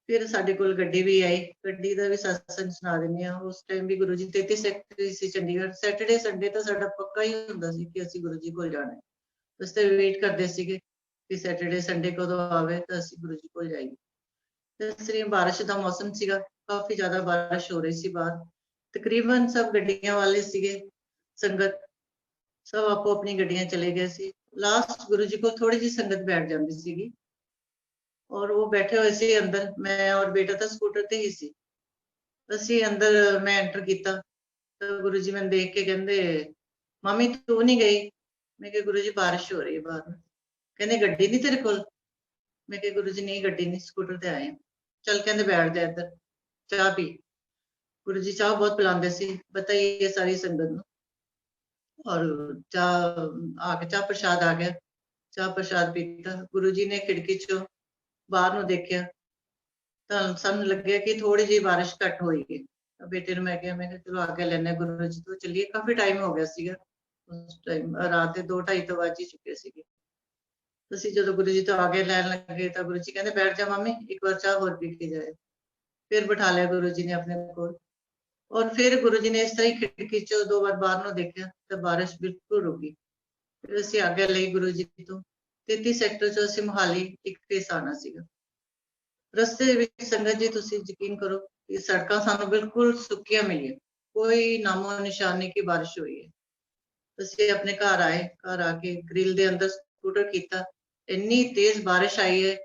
फिर साडे कोल गड्डी भी आई, गड्डी दा भी सत्संग सुना दिंदी हां। उस टाइम भी गुरु जी 33 सैक्टरी सी चंडीगढ़। सैटरडे संडे तो साडा पक्का ही हुंदा सी कि असीं गुरु जी कोल जाना है। उस ते वेट करदे सीगे कि सैटरडे संडे कदों आवे तो असीं गुरु जी कोल जाइए। इस तरह बारिश का मौसम सीगा, काफी ज्यादा बारिश हो रही सी बाहर। तकरीबन सब गड्डियां वाले सीगे, संगत सब आपो अपनी गड्डियां चले गए सी। लास्ट गुरु जी को थोड़ी जी संगत बैठ जाती सीगी और वो बैठे हुए सी अंदर। मैं और बेटा तो स्कूटर ते ही सी। असी अंदर मैं एंटर किया तो गुरु जी मैंने देख के कहंदे मामी तू नहीं गई? मैं कहा गुरु जी बारिश हो रही है बाहर। कहंदे गड्डी नहीं तेरे कोल? मैं कहा गुरु जी नहीं गड्डी नहीं, स्कूटर ते आए। चल कहंदे बैठ जा इधर, चाह पी। गुरु जी चाह बहुत पिलांदे सी, बताइए सारी संगत नूं। और चाह आके चाह प्रसाद आ गया, चाह प्रसाद पीता। गुरु जी ने खिड़की चों बाहर नूं देखिया तां सानूं लग्गिया कि थोड़ी जी बारिश घट होई है। बेटे ਨੂੰ ਮੈਂ ਕਿਹਾ ਚਲੋ ਆਗੇ ਲੈਣੇ ਗੁਰੂ ਜੀ ਤੋਂ ਚੱਲੀਏ। ਕਾਫੀ ਟਾਈਮ ਹੋ ਗਿਆ ਸੀਗਾ ਉਸ ਟਾਈਮ, ਰਾਤ ਦੇ 2:30 ਤੋਂ ਵੱਜ ਹੀ ਚੁੱਕੇ ਸੀਗੇ। ਅਸੀਂ ਜਦੋਂ ਗੁਰੂ ਜੀ ਤੋਂ ਆਗੇ ਲੈਣ ਲੱਗੇ ਤਾਂ ਗੁਰੂ ਜੀ ਕਹਿੰਦੇ ਬੈਠ ਜਾ ਮੰਮੀ, ਇੱਕ ਵਾਰ ਚਾਹ ਹੋਰ ਪੀ ਕੇ ਜਾਏ। ਫਿਰ ਬਿਠਾ ਲਿਆ ਗੁਰੂ ਜੀ ਨੇ ਆਪਣੇ ਕੋਲ, ਔਰ ਫਿਰ ਗੁਰੂ ਜੀ ਨੇ ਇਸ ਤਰ੍ਹਾਂ ਹੀ ਖਿੜਕੀ ਚੋਂ 2 ਵਾਰ ਬਾਹਰ ਨੂੰ ਦੇਖਿਆ ਤਾਂ ਬਾਰਿਸ਼ ਬਿਲਕੁਲ ਰੁਕ ਗਈ। ਫਿਰ ਅਸੀਂ ਆਗੇ ਲਈ ਗੁਰੂ ਜੀ ਤੋਂ। 33 ਸੈਕਟਰ ਚੋਂ ਅਸੀਂ ਮੋਹਾਲੀ ਇੱਕ ਫੇਸ ਆਉਣਾ ਸੀਗਾ। ਰਸਤੇ ਦੇ ਵਿੱਚ ਸੰਗਤ ਜੀ ਤੁਸੀਂ ਯਕੀਨ ਕਰੋ ਕਿ ਸੜਕਾਂ ਸਾਨੂੰ ਬਿਲਕੁਲ ਸੁੱਕੀਆਂ ਮਿਲੀਆਂ, ਕੋਈ ਨਾਮੋ ਨਿਸ਼ਾਨ ਨਹੀਂ ਕਿ ਬਾਰਿਸ਼ ਹੋਈ ਹੈ। ਅਸੀਂ ਆਪਣੇ ਘਰ ਆਏ, ਘਰ ਆ ਕੇ ਗ੍ਰਿਲ ਦੇ ਅੰਦਰ ਸਕੂਟਰ ਕੀਤਾ, ਇੰਨੀ ਤੇਜ਼ ਬਾਰਿਸ਼ ਆਈ ਹੈ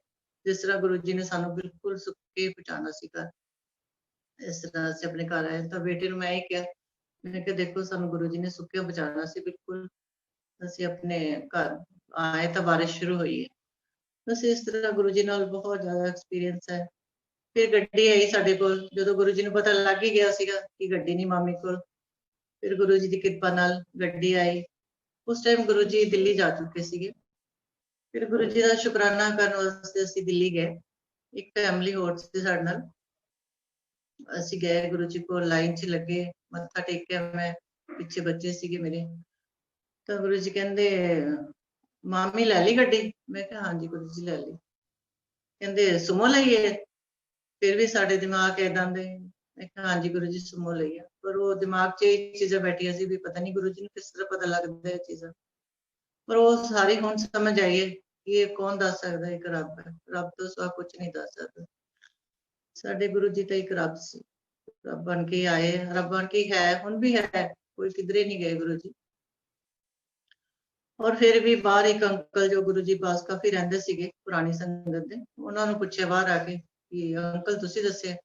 ਜਿਸ ਤਰ੍ਹਾਂ ਗੁਰੂ ਜੀ ਨੇ ਸਾਨੂੰ ਬਿਲਕੁਲ ਸੁੱਕੇ ਪਹੁੰਚਾਉਣਾ ਸੀ ਘਰ। ਇਸ ਤਰ੍ਹਾਂ ਅਸੀਂ ਆਪਣੇ ਘਰ ਆਏ ਤਾਂ ਬੇਟੇ ਨੂੰ ਮੈਂ ਹੀ ਕਿਹਾ, ਮੈਂ ਕਿਹਾ ਦੇਖੋ ਸਾਨੂੰ ਗੁਰੂ ਜੀ ਨੇ ਸੁੱਕੇ ਪਹੁੰਚਾਉਣਾ ਸੀ ਬਿਲਕੁਲ, ਅਸੀਂ ਆਪਣੇ ਘਰ ਆਏ ਤਾਂ ਬਾਰਿਸ਼ ਸ਼ੁਰੂ ਹੋਈ ਹੈ। ਬਸ ਇਸ ਤਰ੍ਹਾਂ ਗੁਰੂ ਜੀ ਨਾਲ ਬਹੁਤ ਜ਼ਿਆਦਾ ਐਕਸਪੀਰੀਅੰਸ ਹੈ। ਫਿਰ ਗੱਡੀ ਆਈ ਸਾਡੇ ਕੋਲ, ਜਦੋਂ ਗੁਰੂ ਜੀ ਨੂੰ ਪਤਾ ਲੱਗ ਹੀ ਗਿਆ ਸੀਗਾ ਕਿ ਗੱਡੀ ਨਹੀਂ ਮਾਮੀ ਕੋਲ, ਫਿਰ ਗੁਰੂ ਜੀ ਦੀ ਕਿਰਪਾ ਨਾਲ ਗੱਡੀ ਆਈ। ਉਸ ਟਾਈਮ ਗੁਰੂ ਜੀ ਦਿੱਲੀ ਜਾ ਚੁੱਕੇ ਸੀਗੇ। ਫਿਰ ਗੁਰੂ ਜੀ ਦਾ ਸ਼ੁਕਰਾਨਾ ਕਰਨ ਵਾਸਤੇ ਅਸੀਂ ਦਿੱਲੀ ਗਏ, ਇੱਕ ਫੈਮਿਲੀ ਹੋਰ ਸੀ ਸਾਡੇ ਨਾਲ। ਅਸੀਂ ਗਏ ਗੁਰੂ ਜੀ ਕੋਲ, ਲਾਈਨ 'ਚ ਲੱਗੇ, ਮੱਥਾ ਟੇਕਿਆ ਮੈਂ, ਪਿੱਛੇ ਬੱਚੇ ਸੀਗੇ ਮੇਰੇ। ਤਾਂ ਗੁਰੂ ਜੀ ਕਹਿੰਦੇ ਮਾਮੀ ਲੈ ਲਈ ਗੱਡੀ? ਮੈਂ ਕਿਹਾ ਹਾਂਜੀ ਗੁਰੂ ਜੀ ਲੈ ਲਈ। ਕਹਿੰਦੇ ਸੁਮੋ ਲਈ ਹੈ? ਫਿਰ ਵੀ ਸਾਡੇ ਦਿਮਾਗ ਏਦਾਂ ਦੇ। ਮੈਂ ਕਿਹਾ ਹਾਂਜੀ ਗੁਰੂ ਜੀ ਸੁਮੋ ਲਈ ਆ। ਪਰ ਉਹ ਦਿਮਾਗ 'ਚ ਇਹ ਚੀਜ਼ਾਂ ਬੈਠੀਆਂ ਸੀ ਵੀ ਪਤਾ ਨਹੀਂ ਗੁਰੂ ਜੀ ਨੂੰ ਕਿਸ ਤਰ੍ਹਾਂ ਪਤਾ ਲੱਗਦਾ ਇਹ ਚੀਜ਼ਾਂ। ਪਰ ਉਹ ਸਾਰੀ ਹੁਣ ਸਮਝ ਆਈ ਹੈ ਕਿ ਇਹ ਕੌਣ ਦੱਸ ਸਕਦਾ, ਇੱਕ ਰੱਬ ਹੈ, ਰੱਬ ਤੋਂ ਸਿਵਾ ਕੁਝ ਨਹੀਂ ਦੱਸ ਸਕਦਾ। ਸਾਡੇ ਗੁਰੂ ਜੀ ਤਾਂ ਇੱਕ ਰੱਬ ਸੀ, ਰੱਬ ਬਣ ਕੇ ਆਏ, ਰੱਬ ਬਣ ਕੇ ਹੈ, ਹੁਣ ਵੀ ਹੈ, ਕੋਈ ਕਿਧਰੇ ਨਹੀਂ ਗਏ ਗੁਰੂ ਜੀ। ਔਰ ਫਿਰ ਵੀ ਬਾਹਰ ਇੱਕ ਅੰਕਲ ਜੋ ਗੁਰੂ ਜੀ ਪਾਸ ਕਾਫੀ ਰਹਿੰਦੇ ਸੀਗੇ ਪੁਰਾਣੀ ਸੰਗਤ ਦੇ, ਉਹਨਾਂ ਨੂੰ ਪੁੱਛਿਆ ਬਾਹਰ ਆ ਕੇ ਕਿ ਅੰਕਲ ਤੁਸੀਂ ਦੱਸਿਆ?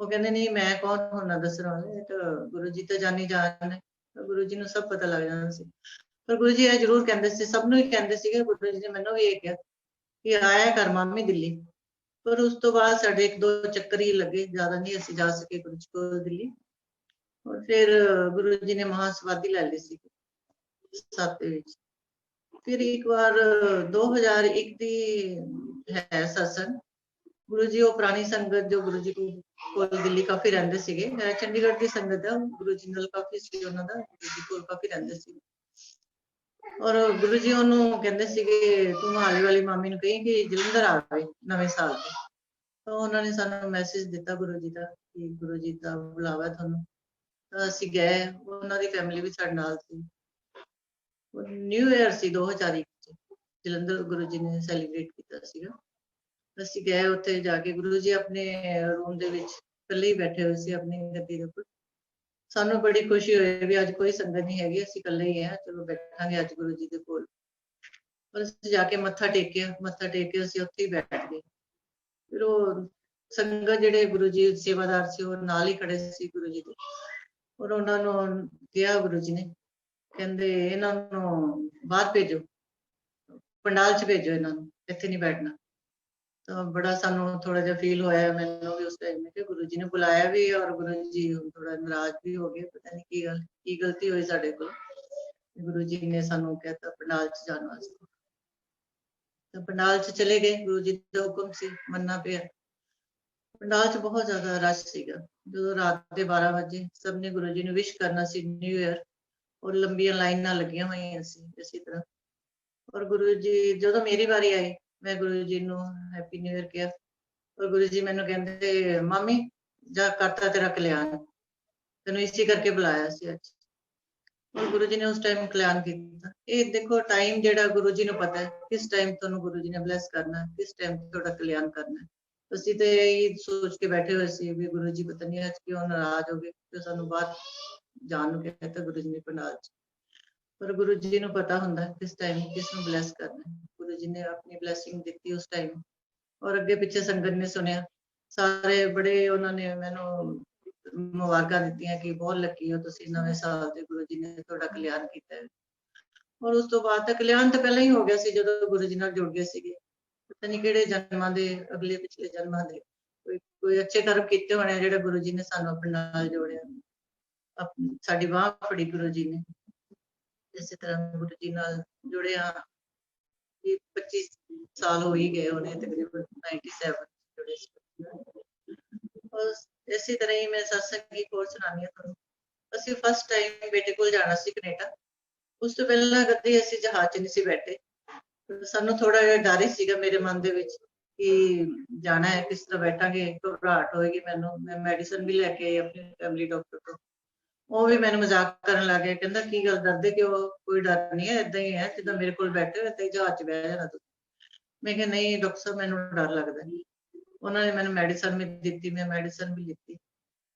ਉਹ ਕਹਿੰਦੇ ਨਹੀਂ ਮੈਂ ਕੌਣ ਹੋਣਾ ਦੱਸਣ ਵਾਲੇ, ਇਹ ਤਾਂ ਗੁਰੂ ਜੀ ਤਾਂ ਜਾਣੀ ਜਾਣ ਹੈ, ਗੁਰੂ ਜੀ ਨੂੰ ਸਭ ਪਤਾ ਲੱਗ ਜਾਂਦਾ ਸੀ। ਪਰ ਗੁਰੂ ਜੀ ਇਹ ਜ਼ਰੂਰ ਕਹਿੰਦੇ ਸੀ, ਸਭ ਨੂੰ ਹੀ ਕਹਿੰਦੇ ਸੀਗੇ, ਗੁਰੂ ਜੀ ਨੇ ਮੈਨੂੰ ਵੀ ਇਹ ਕਿਹਾ ਕਿ ਆਇਆ ਕਰ ਮਾਮੀ ਦਿੱਲੀ। ਪਰ ਉਸ ਤੋਂ ਬਾਅਦ ਸਾਡੇ 1-2 ਚੱਕਰ ਹੀ ਲੱਗੇ, ਜ਼ਿਆਦਾ ਨਹੀਂ ਅਸੀਂ ਜਾ ਸਕੇ ਗੁਰੂ ਜੀ ਕੋਲ ਦਿੱਲੀ। ਔਰ ਫਿਰ ਗੁਰੂ ਜੀ ਨੇ ਮਹਾਸਮਾਧੀ ਲੈ ਲਈ ਸੀ 7 ਦੇ ਵਿੱਚ। ਫਿਰ ਇੱਕ ਵਾਰ 2001 ਦੀ ਹੈ ਸਤਸੰਗ, ਗੁਰੂ ਜੀ ਉਹ ਪੁਰਾਣੀ ਸੰਗਤ ਜੋ ਗੁਰੂ ਜੀ ਕੋਲ ਦਿੱਲੀ ਕਾਫੀ ਰਹਿੰਦੇ ਸੀਗੇ, ਚੰਡੀਗੜ੍ਹ ਦੀ ਸੰਗਤ ਹੈ, ਗੁਰੂ ਜੀ ਨਾਲ ਕਾਫੀ ਸੀ ਉਹਨਾਂ ਦਾ, ਗੁਰੂ ਜੀ ਕੋਲ ਕਾਫੀ ਰਹਿੰਦੇ ਸੀ। ਔਰ ਗੁਰੂ ਜੀ ਉਹਨੂੰ ਕਹਿੰਦੇ ਸੀਗੇ ਤੂੰ ਮਹਾਲੀ ਵਾਲੀ ਮਾਮੀ ਨੂੰ ਕਹੀਂ ਕਿ ਜਲੰਧਰ ਆਵੇ ਨਵੇਂ ਸਾਲ ਤੇ। ਤਾਂ ਉਹਨਾਂ ਨੇ ਸਾਨੂੰ ਮੈਸੇਜ ਦਿੱਤਾ ਗੁਰੂ ਜੀ ਦਾ ਕਿ ਗੁਰੂ ਜੀ ਦਾ ਬੁਲਾਵਾ ਤੁਹਾਨੂੰ। ਤਾਂ ਅਸੀਂ ਗਏ, ਉਹਨਾਂ ਦੀ ਫੈਮਿਲੀ ਵੀ ਸਾਡੇ ਨਾਲ ਸੀ। ਨਿਊ ਈਅਰ ਸੀ 2001 ਚ, ਜਲੰਧਰ ਗੁਰੂ ਜੀ ਨੇ ਸੈਲੀਬ੍ਰੇਟ ਕੀਤਾ ਸੀਗਾ। ਅਸੀਂ ਗਏ ਉੱਥੇ ਜਾ ਕੇ, ਗੁਰੂ ਜੀ ਆਪਣੇ ਰੂਮ ਦੇ ਵਿੱਚ ਇਕੱਲੇ ਹੀ ਬੈਠੇ ਹੋਏ ਸੀ ਆਪਣੀ ਗੱਦੀ ਦੇ ਉੱਪਰ। ਸਾਨੂੰ ਬੜੀ ਖੁਸ਼ੀ ਹੋਈ ਵੀ ਅੱਜ ਕੋਈ ਸੰਗਤ ਨਹੀਂ ਹੈਗੀ, ਅਸੀਂ ਇਕੱਲੇ ਹੀ ਆ, ਚਲੋ ਬੈਠਾਂਗੇ ਅੱਜ ਗੁਰੂ ਜੀ ਦੇ ਕੋਲ। ਪਰ ਅਸੀਂ ਜਾ ਕੇ ਮੱਥਾ ਟੇਕਿਆ, ਮੱਥਾ ਟੇਕ ਕੇ ਅਸੀਂ ਉੱਥੇ ਹੀ ਬੈਠ ਗਏ। ਫਿਰ ਉਹ ਸੰਗਤ ਜਿਹੜੇ ਗੁਰੂ ਜੀ ਸੇਵਾਦਾਰ ਸੀ ਉਹ ਨਾਲ ਹੀ ਖੜੇ ਸੀ ਗੁਰੂ ਜੀ ਦੇ, ਔਰ ਉਹਨਾਂ ਨੂੰ ਕਿਹਾ ਗੁਰੂ ਜੀ ਨੇ, ਕਹਿੰਦੇ ਇਹਨਾਂ ਨੂੰ ਬਾਹਰ ਭੇਜੋ, ਪੰਡਾਲ 'ਚ ਭੇਜੋ ਇਹਨਾਂ ਨੂੰ, ਇੱਥੇ ਨਹੀਂ ਬੈਠਣਾ। ਤਾਂ ਬੜਾ ਸਾਨੂੰ ਥੋੜਾ ਜਿਹਾ ਫੀਲ ਹੋਇਆ ਮੈਨੂੰ ਵੀ ਉਸ ਟਾਈਮ ਕਿ ਗੁਰੂ ਜੀ ਨੇ ਬੁਲਾਇਆ ਵੀ ਔਰ ਗੁਰੂ ਜੀ ਥੋੜਾ ਨਾਰਾਜ਼ ਵੀ ਹੋ ਗਏ, ਪਤਾ ਨਹੀਂ ਕੀ ਗੱਲ, ਕੀ ਗਲਤੀ ਹੋਈ ਸਾਡੇ ਕੋਲ, ਗੁਰੂ ਜੀ ਨੇ ਸਾਨੂੰ ਕਹਿਤਾ ਪੰਡਾਲ 'ਚ ਜਾਣ ਵਾਸਤੇ। ਤਾਂ ਪੰਡਾਲ 'ਚ ਚਲੇ ਗਏ, ਗੁਰੂ ਜੀ ਦਾ ਹੁਕਮ ਸੀ, ਮੰਨਣਾ ਪਿਆ। ਪੰਡਾਲ 'ਚ ਬਹੁਤ ਜ਼ਿਆਦਾ ਰਸ਼ ਸੀਗਾ। ਜਦੋਂ ਰਾਤ ਦੇ 12 ਵਜੇ ਸਭ ਨੇ ਗੁਰੂ ਜੀ ਨੂੰ ਵਿਸ਼ ਕਰਨਾ ਸੀ ਨਿਊ ਈਅਰ, ਔਰ ਲੰਬੀਆਂ ਲਾਈਨਾਂ ਲੱਗੀਆਂ ਹੋਈਆਂ ਸੀ ਇਸੇ ਤਰ੍ਹਾਂ। ਔਰ ਗੁਰੂ ਜੀ ਜਦੋਂ ਮੇਰੀ ਵਾਰੀ ਆਈ, ਮੈਂ ਗੁਰੂ ਜੀ ਨੂੰ ਹੈਪੀ ਨਿਊ ਈਅਰ ਕਿਹਾ, ਔਰ ਗੁਰੂ ਜੀ ਮੈਨੂੰ ਕਹਿੰਦੇ ਮਾਮੀ ਜਾ ਕਰਤਾ ਤੇਰਾ ਕਲਿਆਣ, ਤੈਨੂੰ ਇਸੇ ਕਰਕੇ ਬੁਲਾਇਆ ਸੀ ਅੱਜ। ਔਰ ਗੁਰੂ ਜੀ ਨੇ ਉਸ ਟਾਈਮ ਕਲਿਆਣ ਕੀਤਾ। ਇਹ ਦੇਖੋ ਟਾਈਮ ਜਿਹੜਾ ਗੁਰੂ ਜੀ ਨੂੰ ਪਤਾ ਹੈ ਕਿਸ ਟਾਈਮ ਤੁਹਾਨੂੰ ਗੁਰੂ ਜੀ ਨੇ ਬਲੈਸ ਕਰਨਾ, ਕਿਸ ਟਾਈਮ ਤੁਹਾਡਾ ਕਲਿਆਣ ਕਰਨਾ। ਅਸੀਂ ਤੇ ਇਹ ਸੋਚ ਕੇ ਬੈਠੇ ਹੋਏ ਸੀ ਵੀ ਗੁਰੂ ਜੀ ਪਤਾ ਨਹੀਂ ਅੱਜ ਕਿਉਂ ਨਾਰਾਜ਼ ਹੋ ਗਏ ਤੇ ਸਾਨੂੰ ਬਾਹਰ ਜਾਣ ਨੂੰ ਕਹਿਤਾ ਗੁਰੂ ਜੀ ਨੇ ਪੰਡਾਲ 'ਚ। ਪਰ ਗੁਰੂ ਜੀ ਨੂੰ ਪਤਾ ਹੁੰਦਾ ਕਿਸ ਟਾਈਮ ਕਿਸ ਨੂੰ ਬਲੈਸ ਕਰਨਾ। ਗੁਰੂ ਜੀ ਨੇ ਆਪਣੀ ਬਲੈਸਿੰਗ ਦਿੱਤੀ ਉਸ ਟਾਈਮ, ਔਰ ਅੱਗੇ ਪਿੱਛੇ ਸੰਗਤ ਨੇ ਸੁਣਿਆ, ਸਾਰੇ ਬੜੇ ਉਹਨਾਂ ਨੇ ਮੈਨੂੰ ਮੁਬਾਰਕਾਂ ਦਿੱਤੀਆਂ ਕਿ ਬਹੁਤ ਲੱਕੀ ਹੋ ਤੁਸੀਂ, ਨਵੇਂ ਸਾਲ ਤੇ ਗੁਰੂ ਜੀ ਨੇ ਤੁਹਾਡਾ ਕਲਿਆਣ ਕੀਤਾ ਹੈ। ਔਰ ਉਸ ਤੋਂ ਬਾਅਦ ਤਾਂ ਕਲਿਆਣ ਤਾਂ ਪਹਿਲਾਂ ਹੀ ਹੋ ਗਿਆ ਸੀ ਜਦੋਂ ਗੁਰੂ ਜੀ ਨਾਲ ਜੁੜ ਗਏ ਸੀਗੇ। ਪਤਾ ਨਹੀਂ ਕਿਹੜੇ ਜਨਮਾਂ ਦੇ, ਅਗਲੇ ਪਿਛਲੇ ਜਨਮਾਂ ਦੇ ਕੋਈ ਅੱਛੇ ਕਰਮ ਕੀਤੇ ਹੋਣੇ ਜਿਹੜੇ ਗੁਰੂ ਜੀ ਨੇ ਸਾਨੂੰ ਆਪਣੇ ਨਾਲ ਜੋੜਿਆ, ਸਾਡੀ ਬਾਂਹ ਫੜੀ ਗੁਰੂ ਜੀ ਨੇ। ਇਸੇ ਤਰ੍ਹਾਂ ਗੁਰੂ ਜੀ ਨਾਲ ਜੁੜਿਆ 25 ਸਾਲ ਹੋ ਹੀ ਗਏ ਹੋਣੇ ਤਕਰੀਬਨ, 97 ਜੁੜੇ ਸੀ। ਇਸੇ ਤਰ੍ਹਾਂ ਹੀ ਮੈਂ ਸਤਸੰਗ ਇੱਕ ਹੋਰ ਸੁਣਾਉਂਦੀ ਹਾਂ ਤੁਹਾਨੂੰ। ਅਸੀਂ ਫਸਟ ਟਾਈਮ ਬੇਟੇ ਕੋਲ ਜਾਣਾ ਸੀ ਕੈਨੇਡਾ। ਉਸ ਤੋਂ ਪਹਿਲਾਂ ਕਦੇ ਅਸੀਂ ਜਹਾਜ਼ 'ਚ ਨਹੀਂ ਸੀ ਬੈਠੇ। ਸਾਨੂੰ ਥੋੜਾ ਜਿਹਾ ਡਰ ਹੀ ਸੀਗਾ ਮੇਰੇ ਮਨ ਦੇ ਵਿੱਚ ਕਿ ਜਾਣਾ ਹੈ, ਕਿਸ ਤਰ੍ਹਾਂ ਬੈਠਾਂਗੇ, ਘਬਰਾਹਟ ਹੋਏਗੀ ਮੈਨੂੰ। ਮੈਂ ਮੈਡੀਸਨ ਵੀ ਲੈ ਕੇ ਆਈ ਆਪਣੇ ਫੈਮਿਲੀ ਡਾਕਟਰ ਤੋਂ। ਉਹ ਵੀ ਮੈਨੂੰ ਮਜ਼ਾਕ ਕਰਨ ਲੱਗ ਗਿਆ, ਕਹਿੰਦਾ ਕੀ ਗੱਲ ਡਰਦੇ ਕਿਉਂ, ਕੋਈ ਡਰ ਨਹੀਂ ਹੈ, ਏਦਾਂ ਹੀ ਹੈ ਜਿੱਦਾਂ ਮੇਰੇ ਕੋਲ ਬੈਠੇ ਹੋ ਏਦਾਂ ਹੀ ਜਹਾਜ਼ 'ਚ ਬਹਿ ਜਾਣਾ ਤੁਸੀਂ। ਮੈਂ ਕਿਹਾ ਨਹੀਂ ਡਾਕਟਰ ਸਾਹਿਬ ਮੈਨੂੰ ਡਰ ਲੱਗਦਾ। ਉਹਨਾਂ ਨੇ ਮੈਨੂੰ ਮੈਡੀਸਨ ਵੀ ਦਿੱਤੀ, ਮੈਂ ਮੈਡੀਸਨ ਵੀ ਲਿੱਤੀ।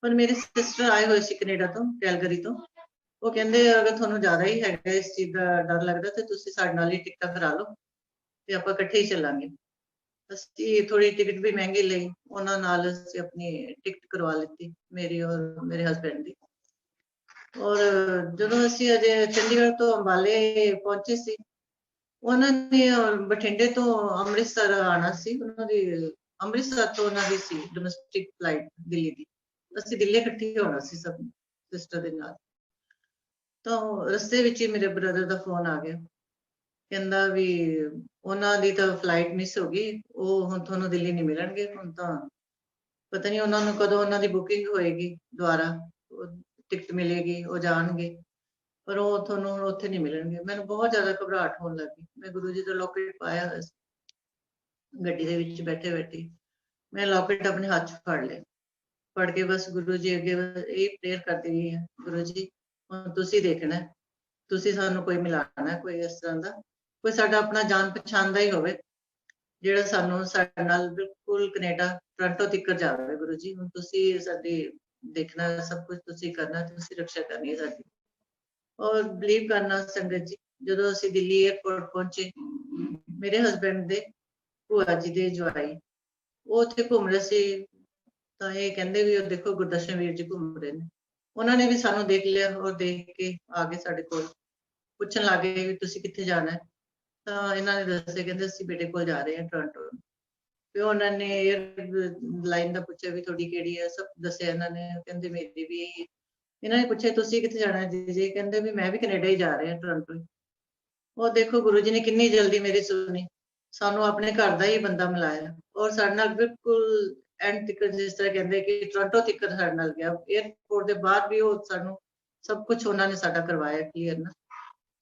ਪਰ ਮੇਰੇ ਸਿਸਟਰ ਆਏ ਹੋਏ ਸੀ ਕੈਨੇਡਾ ਤੋਂ, ਕੈਲਗਰੀ ਤੋਂ। ਉਹ ਕਹਿੰਦੇ ਅਗਰ ਤੁਹਾਨੂੰ ਜ਼ਿਆਦਾ ਹੀ ਹੈਗਾ ਇਸ ਚੀਜ਼ ਦਾ ਡਰ ਲੱਗਦਾ ਤੇ ਤੁਸੀਂ ਸਾਡੇ ਨਾਲ ਹੀ ਟਿਕਟਾਂ ਕਰਾ ਲਓ ਤੇ ਆਪਾਂ ਇਕੱਠੇ ਹੀ ਚੱਲਾਂਗੇ। ਅਸੀਂ ਥੋੜੀ ਟਿਕਟ ਵੀ ਮਹਿੰਗੀ ਲਈ, ਉਹਨਾਂ ਨਾਲ ਅਸੀਂ ਆਪਣੀ ਟਿਕਟ ਕਰਵਾ ਲਿੱਤੀ, ਮੇਰੀ ਔਰ ਮੇਰੇ ਹਸਬੈਂਡ ਦੀ। ਔਰ ਜਦੋਂ ਅਸੀਂ ਅਜੇ ਚੰਡੀਗੜ੍ਹ ਤੋਂ ਅੰਬਾਲੇ ਪਹੁੰਚੇ ਸੀ, ਉਹਨਾਂ ਨੇ ਬਠਿੰਡੇ ਤੋਂ ਅੰਮ੍ਰਿਤਸਰ ਆਉਣਾ ਸੀ। ਉਹਨਾਂ ਦੀ ਅੰਮ੍ਰਿਤਸਰ ਤੋਂ ਉਹਨਾਂ ਦੀ ਸੀ ਡੋਮੈਸਟਿਕ ਫਲਾਈਟ ਦਿੱਲੀ ਦੀ। ਅਸੀਂ ਦਿੱਲੀ ਇਕੱਠੇ ਹੋਣਾ ਸੀ ਸਭ ਸਿਸਟਰ ਦੇ ਨਾਲ। ਤਾਂ ਰਸਤੇ ਵਿੱਚ ਹੀ ਮੇਰੇ ਬ੍ਰਦਰ ਦਾ ਫੋਨ ਆ ਗਿਆ, ਕਹਿੰਦਾ ਵੀ ਉਹਨਾਂ ਦੀ ਤਾਂ ਫਲਾਈਟ ਮਿਸ ਹੋ ਗਈ, ਉਹ ਹੁਣ ਤੁਹਾਨੂੰ ਦਿੱਲੀ ਨਹੀਂ ਮਿਲਣਗੇ। ਹੁਣ ਤਾਂ ਪਤਾ ਨਹੀਂ ਉਹਨਾਂ ਨੂੰ ਕਦੋਂ ਉਹਨਾਂ ਦੀ ਬੁਕਿੰਗ ਹੋਏਗੀ, ਦੁਬਾਰਾ ਟਿਕਟ ਮਿਲੇਗੀ, ਉਹ ਜਾਣਗੇ, ਪਰ ਉਹ ਤੁਹਾਨੂੰ ਹੁਣ ਉੱਥੇ ਨਹੀਂ ਮਿਲਣਗੇ। ਮੈਨੂੰ ਬਹੁਤ ਜ਼ਿਆਦਾ ਘਬਰਾਹਟ ਹੋਣ ਲੱਗੀ। ਮੈਂ ਗੁਰੂ ਜੀ ਦਾ ਲੋਕੇਟ ਪਾਇਆ ਹੋਇਆ ਸੀ ਗੱਡੀ ਦੇ ਵਿੱਚ ਬੈਠੇ ਬੈਠੇ। ਮੈਂ ਲੋਕੇਟ ਆਪਣੇ ਹੱਥ 'ਚ ਫੜ ਲਿਆ, ਫੜ ਕੇ ਬਸ ਗੁਰੂ ਜੀ ਅੱਗੇ ਇਹ ਪ੍ਰੇਅਰ ਕਰਦੀ ਰਹੀ ਹਾਂ, ਗੁਰੂ ਜੀ ਹੁਣ ਤੁਸੀਂ ਦੇਖਣਾ, ਤੁਸੀਂ ਸਾਨੂੰ ਕੋਈ ਮਿਲਾਣਾ, ਕੋਈ ਇਸ ਤਰ੍ਹਾਂ ਦਾ, ਕੋਈ ਸਾਡਾ ਆਪਣਾ ਜਾਣ ਪਛਾਣ ਦਾ ਹੀ ਹੋਵੇ ਜਿਹੜਾ ਸਾਨੂੰ ਸਾਡੇ ਨਾਲ ਬਿਲਕੁਲ ਕੈਨੇਡਾ ਟੋਰਾਂਟੋ ਤੱਕ ਜਾਵੇ। ਗੁਰੂ ਜੀ ਹੁਣ ਤੁਸੀਂ ਸਾਡੀ ਦੇਖਣਾ, ਸਭ ਕੁਝ ਤੁਸੀਂ ਕਰਨਾ, ਤੁਸੀਂ ਰਕਸ਼ਾ ਕਰਨੀ ਹੈ ਸਾਡੀ। ਔਰ ਬਲੀਵ ਕਰਨਾ ਸੰਗਤ ਜੀ, ਜਦੋਂ ਅਸੀਂ ਦਿੱਲੀ 에ਅਰਪੋਰਟ ਪਹੁੰਚੇ, ਮੇਰੇ ਹਸਬੈਂਡ ਦੇ ਭੂਆ ਜੀ ਦੇ ਜਵਾਈ ਉਹ ਉੱਥੇ ਘੁੰਮ ਰਹੇ ਸੀ। ਤਾਂ ਇਹ ਕਹਿੰਦੇ ਵੀ ਉਹ ਦੇਖੋ ਗੁਰਦਰਸ਼ਨ ਵੀਰ ਜੀ ਘੁੰਮ ਰਹੇ ਨੇ। ਉਹਨਾਂ ਨੇ ਵੀ ਸਾਨੂੰ ਦੇਖ ਲਿਆ ਔਰ ਦੇਖ ਕੇ ਆ ਗਏ ਸਾਡੇ ਕੋਲ, ਪੁੱਛਣ ਲੱਗੇ ਵੀ ਤੁਸੀਂ ਕਿੱਥੇ ਜਾਣਾ ਹੈ। ਤਾਂ ਇਹਨਾਂ ਨੇ ਦੱਸਿਆ, ਕਹਿੰਦੇ ਅਸੀਂ ਬੇਟੇ ਕੋਲ ਜਾ ਰਹੇ ਹਾਂ ਟੋਰਾਂਟੋ। ਫਿਰ ਉਹਨਾਂ ਨੇ 에ਅਰ ਲਾਈਨ ਦਾ ਪੁੱਛਿਆ ਵੀ ਤੁਹਾਡੀ ਕਿਹੜੀ ਹੈ, ਸਭ ਦੱਸਿਆ ਇਹਨਾਂ ਨੇ। ਕਹਿੰਦੇ ਮੇਰੀ ਵੀ ਇਹੀ ਹੈ। ਇਹਨਾਂ ਨੇ ਪੁੱਛਿਆ ਤੁਸੀਂ ਕਿੱਥੇ ਜਾਣਾ ਜੀ? ਕਹਿੰਦੇ ਵੀ ਮੈਂ ਵੀ ਕੈਨੇਡਾ ਹੀ ਜਾ ਰਿਹਾ ਟੋਰਾਂਟੋ। ਉਹ ਦੇਖੋ ਗੁਰੂ ਜੀ ਨੇ ਕਿੰਨੀ ਜਲਦੀ ਮੇਰੀ ਸੁਣੀ, ਸਾਨੂੰ ਆਪਣੇ ਘਰ ਦਾ ਹੀ ਬੰਦਾ ਮਿਲਾਇਆ ਔਰ ਸਾਡੇ ਨਾਲ ਬਿਲਕੁਲ ਐਂਡ ਤੱਕ, ਜਿਸ ਤਰ੍ਹਾਂ ਕਹਿੰਦੇ ਕਿ ਟੋਰਾਂਟੋ ਤੱਕ ਸਾਡੇ ਨਾਲ ਗਿਆ। 에ਅਰਪੋਰਟ ਦੇ ਬਾਹਰ ਵੀ ਉਹ ਸਾਨੂੰ ਸਭ ਕੁਝ ਉਹਨਾਂ ਨੇ ਸਾਡਾ ਕਰਵਾਇਆ ਕਲੀਅਰ ਨਾ।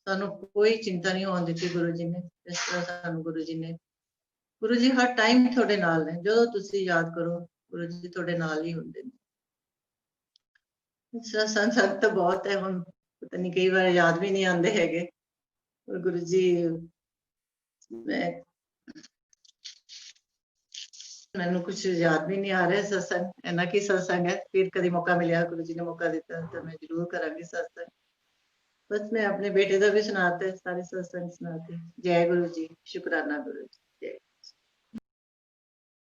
ਸਾਨੂੰ ਕੋਈ ਚਿੰਤਾ ਨਹੀਂ ਹੋਣ ਦਿੱਤੀ ਗੁਰੂ ਜੀ ਨੇ। ਇਸ ਤਰ੍ਹਾਂ ਸਾਨੂੰ ਗੁਰੂ ਜੀ ਹਰ ਟਾਈਮ ਤੁਹਾਡੇ ਨਾਲ ਨੇ, ਜਦੋਂ ਤੁਸੀਂ ਯਾਦ ਕਰੋ ਗੁਰੂ ਜੀ ਤੁਹਾਡੇ ਨਾਲ ਹੀ ਹੁੰਦੇ ਨੇ। ਸੰਤ ਤਾਂ ਬਹੁਤ ਹੈ, ਹੁਣ ਪਤਾ ਨਹੀਂ ਕਈ ਵਾਰ ਯਾਦ ਵੀ ਨਹੀਂ ਆਉਂਦੇ ਹੈਗੇ। ਗੁਰੂ ਜੀ ਮੈਨੂੰ ਕੁਝ ਯਾਦ ਵੀ ਨਹੀਂ ਆ ਰਿਹਾ। ਸਤਸੰਗ ਇੰਨਾ ਕੀ ਸਤਸੰਗ ਹੈ, ਫਿਰ ਕਦੀ ਮੌਕਾ ਮਿਲਿਆ, ਗੁਰੂ ਜੀ ਨੇ ਮੌਕਾ ਦਿੱਤਾ ਤਾਂ ਮੈਂ ਜ਼ਰੂਰ ਕਰਾਂਗੀ ਸਤਸੰਗ। ਬਸ ਮੈਂ ਆਪਣੇ ਬੇਟੇ ਦਾ ਵੀ ਸੁਣਾਤਾ, ਸਾਰੇ ਸਤਸੰਗ ਸੁਣਾਤੇ। ਜੈ ਗੁਰੂ ਜੀ, ਸ਼ੁਕਰਾਨਾ ਗੁਰੂ ਜੀ।